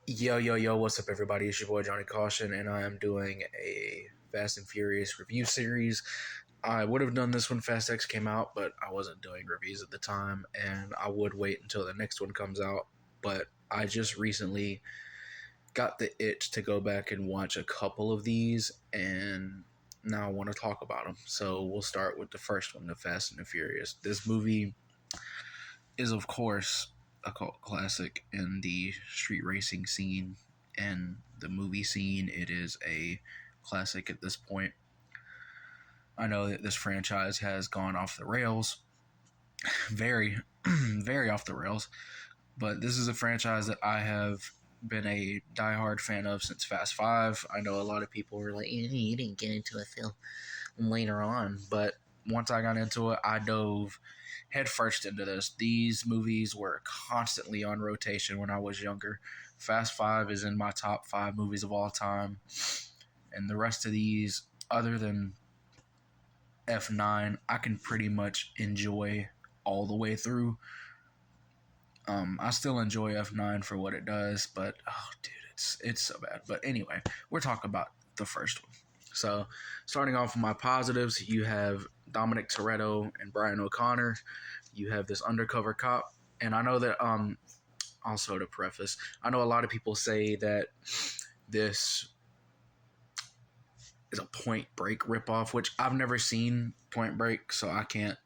Yo, yo, yo, what's up, everybody? It's your boy Johnny Caution, and I am doing a Fast and Furious review series. I would have done this when Fast X came out, but I wasn't doing reviews at the time, and I would wait until the next one comes out. But I just recently got the itch to go back and watch a couple of these, and now I want to talk about them. So we'll start with the first one, the Fast and the Furious. This movie is, of course, a cult classic in the street racing scene and the movie scene. It is a classic at this point. I know that this franchise has gone off the rails, very, very off the rails, but this is a franchise that I have been a diehard fan of since Fast Five. I know a lot of people were like, you didn't get into it till later on, but once I got into it, I dove headfirst into this. These movies were constantly on rotation when I was younger. Fast Five is in my top five movies of all time, and the rest of these, other than F9, I can pretty much enjoy all the way through. I still enjoy F9 for what it does, but oh, dude, it's so bad. But anyway, we're talking about the first one. So, starting off with my positives, you have Dominic Toretto and Brian O'Connor. You have this undercover cop, and I know that also to preface, I know a lot of people say that this is a Point Break ripoff, which I've never seen Point Break, so I can't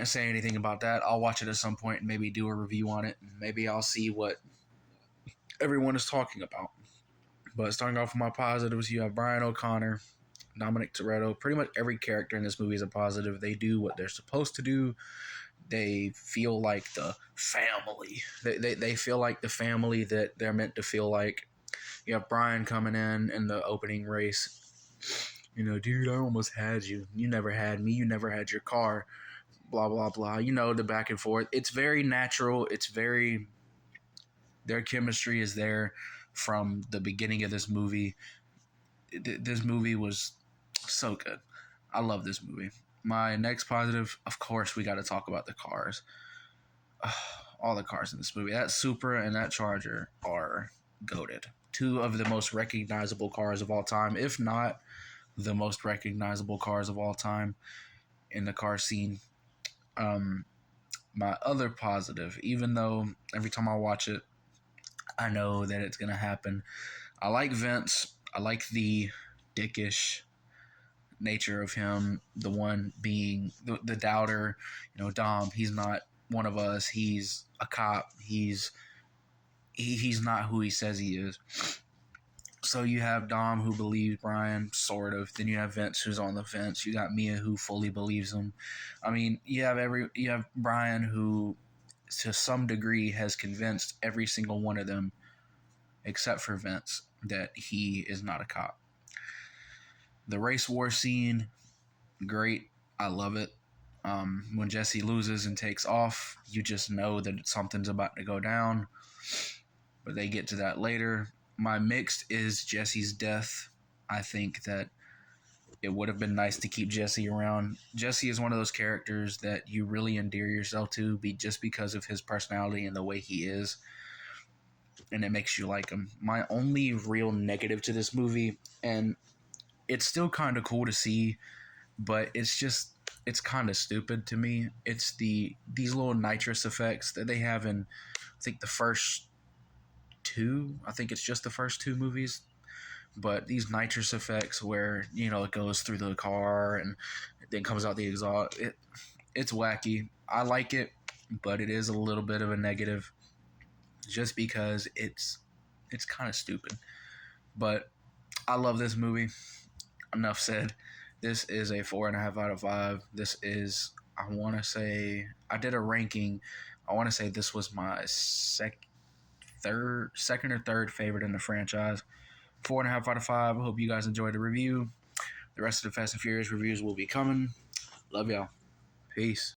say anything about that. I'll watch it at some point and maybe do a review on it, and maybe I'll see what everyone is talking about. But starting off with my positives, you have Brian O'Connor, Dominic Toretto. Pretty much every character in this movie is a positive. They do what they're supposed to do. They feel like the family. They feel like the family that they're meant to feel like. You have Brian coming in the opening race. You know, dude, I almost had you. You never had me. You never had your car. Blah, blah, blah. You know, the back and forth. It's very natural. Their chemistry is there from the beginning of this movie. This movie was so good. I love this movie. My next positive, of course, we got to talk about the cars. All the cars in this movie. That Supra and that Charger are goated. Two of the most recognizable cars of all time, if not the most recognizable cars of all time in the car scene. My other positive, even though every time I watch it, I know that it's going to happen. I like Vince. I like the dickish nature of him, the one being the doubter. You know, Dom, he's not one of us. He's a cop. He's not who he says he is. So you have Dom, who believes Brian, sort of. Then you have Vince, who's on the fence. You got Mia, who fully believes him. I mean, you have Brian, who to some degree has convinced every single one of them, except for Vince, that he is not a cop. The race war scene, great. I love it. When Jesse loses and takes off, you just know that something's about to go down. But they get to that later. My mixed is Jesse's death. I think that it would have been nice to keep Jesse around. Jesse is one of those characters that you really endear yourself to just because of his personality and the way he is. And it makes you like him. My only real negative to this movie, and it's still kind of cool to see, but it's kind of stupid to me. It's these little nitrous effects that they have in, I think the first two. I think it's just the first two movies. But these nitrous effects where, you know, it goes through the car and then comes out the exhaust, it's wacky. I like it, but it is a little bit of a negative just because it's kind of stupid. But I love this movie. Enough said. This is a 4.5 out of 5. This is, I want to say, I did a ranking. I want to say this was my second or third favorite in the franchise. 4.5 out of 5. I hope you guys enjoyed the review. The rest of the Fast and Furious reviews will be coming. Love y'all. Peace.